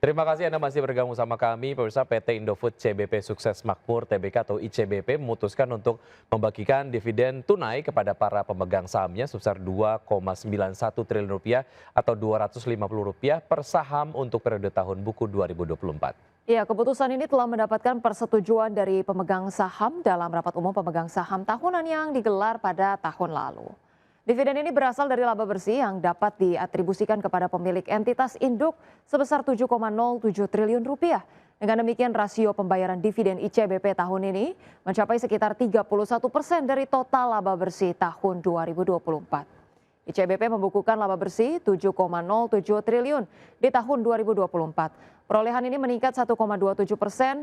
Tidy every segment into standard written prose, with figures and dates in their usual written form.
Terima kasih Anda masih bergabung sama kami. Pemirsa, PT Indofood CBP Sukses Makmur Tbk atau ICBP memutuskan untuk membagikan dividen tunai kepada para pemegang sahamnya sebesar Rp2,91 triliun atau Rp250 per saham untuk periode tahun buku 2024. Ya, keputusan ini telah mendapatkan persetujuan dari pemegang saham dalam rapat umum pemegang saham tahunan yang digelar pada tahun lalu. Dividen ini berasal dari laba bersih yang dapat diatribusikan kepada pemilik entitas induk sebesar Rp7,07 triliun. Dengan demikian rasio pembayaran dividen ICBP tahun ini mencapai sekitar 31% dari total laba bersih tahun 2024. ICBP membukukan laba bersih Rp7,07 triliun di tahun 2024. Perolehan ini meningkat 1,27%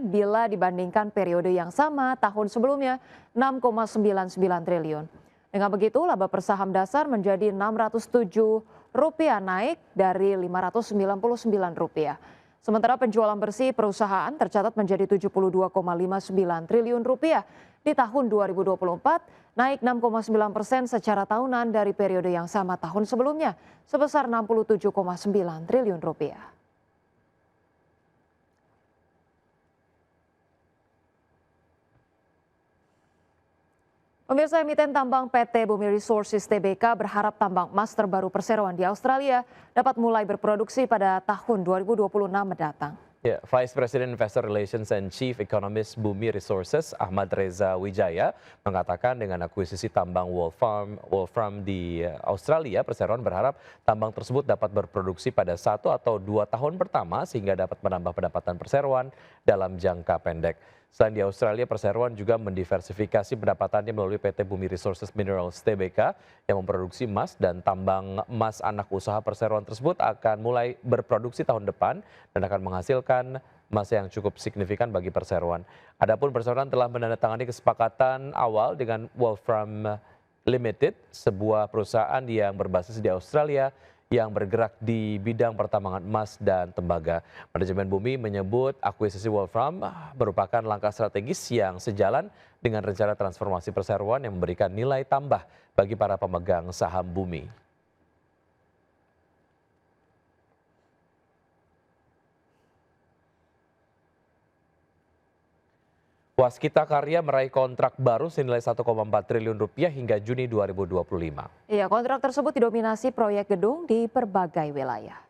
bila dibandingkan periode yang sama tahun sebelumnya Rp6,99 triliun. Dengan begitu, laba per saham dasar menjadi Rp607 naik dari Rp599. Sementara penjualan bersih perusahaan tercatat menjadi Rp72,59 triliun di tahun 2024, naik 6,9% secara tahunan dari periode yang sama tahun sebelumnya, sebesar Rp67,9 triliun. Pemirsa, emiten tambang PT Bumi Resources Tbk berharap tambang emas terbaru perseroan di Australia dapat mulai berproduksi pada tahun 2026 mendatang. Ya, Vice President Investor Relations and Chief Economist Bumi Resources Ahmad Reza Wijaya mengatakan dengan akuisisi tambang Wolfram di Australia, perseroan berharap tambang tersebut dapat berproduksi pada 1 atau 2 tahun pertama sehingga dapat menambah pendapatan perseroan dalam jangka pendek. Selain di Australia, perseroan juga mendiversifikasi pendapatannya melalui PT Bumi Resources Minerals Tbk yang memproduksi emas, dan tambang emas anak usaha perseroan tersebut akan mulai berproduksi tahun depan dan akan menghasilkan emas yang cukup signifikan bagi perseroan. Adapun perseroan telah menandatangani kesepakatan awal dengan Wolfram Limited, sebuah perusahaan yang berbasis di Australia yang bergerak di bidang pertambangan emas dan tembaga. Manajemen Bumi menyebut akuisisi Wolfram merupakan langkah strategis yang sejalan dengan rencana transformasi perseroan yang memberikan nilai tambah bagi para pemegang saham Bumi. Waskita Karya meraih kontrak baru senilai Rp1,4 triliun hingga Juni 2025. Iya, kontrak tersebut didominasi proyek gedung di berbagai wilayah.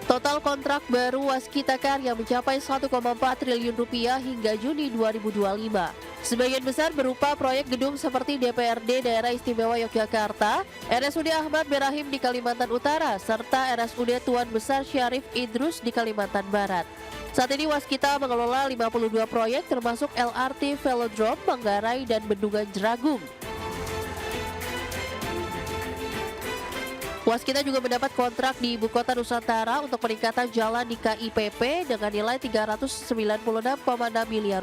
Total kontrak baru Waskita Karya mencapai Rp1,4 triliun hingga Juni 2025. Sebagian besar berupa proyek gedung seperti DPRD Daerah Istimewa Yogyakarta, RSUD Ahmad Berahim di Kalimantan Utara, serta RSUD Tuan Besar Syarif Idrus di Kalimantan Barat. Saat ini Waskita mengelola 52 proyek termasuk LRT Velodrome, Manggarai, dan Bendungan Jeragung. Waskita juga mendapat kontrak di Ibu Kota Nusantara untuk peningkatan jalan di KIPP dengan nilai Rp396,6 miliar.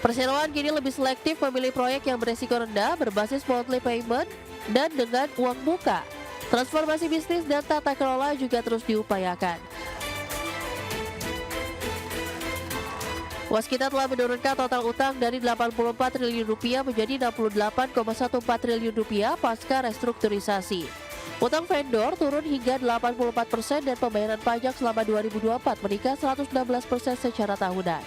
Perseroan kini lebih selektif memilih proyek yang beresiko rendah, berbasis monthly payment, dan dengan uang muka. Transformasi bisnis dan tata kelola juga terus diupayakan. Waskita telah menurunkan total utang dari Rp84 triliun menjadi Rp68,14 triliun pasca restrukturisasi. Utang vendor turun hingga 84% dan pembayaran pajak selama 2024 meningkat 116% secara tahunan.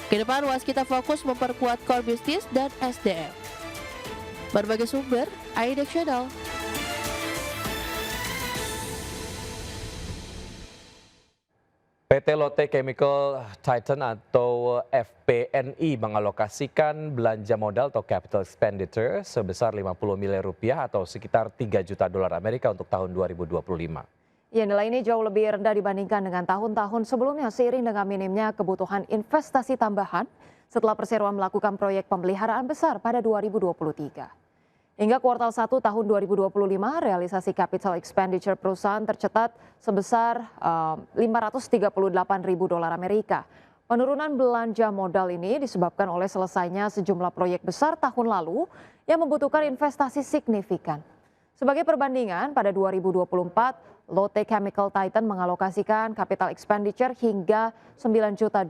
Kedepan Waskita fokus memperkuat core bisnis dan SDM. Berbagai sumber, IDX Channel. PT Lotte Chemical Titan atau FPNI mengalokasikan belanja modal atau capital expenditure sebesar Rp50 miliar atau sekitar $3 juta untuk tahun 2025. Ya, nilai ini jauh lebih rendah dibandingkan dengan tahun-tahun sebelumnya seiring dengan minimnya kebutuhan investasi tambahan setelah perseroan melakukan proyek pemeliharaan besar pada 2023. Hingga kuartal 1 tahun 2025, realisasi capital expenditure perusahaan tercatat sebesar $538.000. Penurunan belanja modal ini disebabkan oleh selesainya sejumlah proyek besar tahun lalu yang membutuhkan investasi signifikan. Sebagai perbandingan, pada 2024, Lotte Chemical Titan mengalokasikan capital expenditure hingga $9 juta,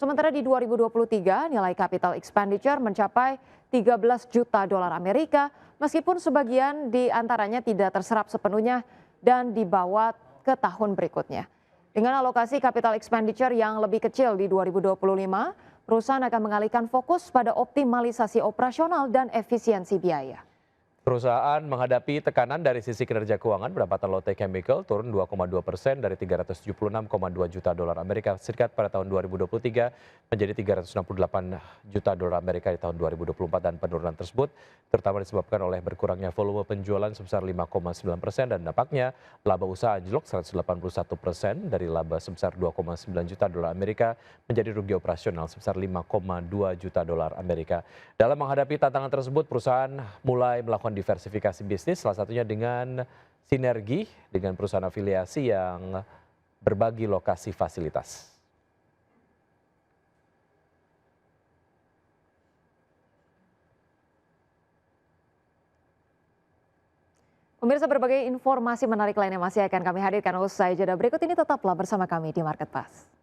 Sementara di 2023 nilai capital expenditure mencapai 13 juta dolar Amerika meskipun sebagian di antaranya tidak terserap sepenuhnya dan dibawa ke tahun berikutnya. Dengan alokasi capital expenditure yang lebih kecil di 2025, perusahaan akan mengalihkan fokus pada optimalisasi operasional dan efisiensi biaya. Perusahaan menghadapi tekanan dari sisi kinerja keuangan. Pendapatan Lotte Chemical turun 2,2% dari 376,2 juta dolar Amerika Serikat pada tahun 2023 menjadi 368 juta dolar Amerika di tahun 2024, dan penurunan tersebut terutama disebabkan oleh berkurangnya volume penjualan sebesar 5,9% dan dampaknya laba usaha anjlok 181% dari laba sebesar 2,9 juta dolar Amerika menjadi rugi operasional sebesar 5,2 juta dolar Amerika. Dalam menghadapi tantangan tersebut, perusahaan mulai melakukan diversifikasi bisnis, salah satunya dengan sinergi dengan perusahaan afiliasi yang berbagi lokasi fasilitas. Pemirsa, berbagai informasi menarik lainnya masih akan kami hadirkan usai jeda berikut ini. Tetaplah bersama kami di Market Pass.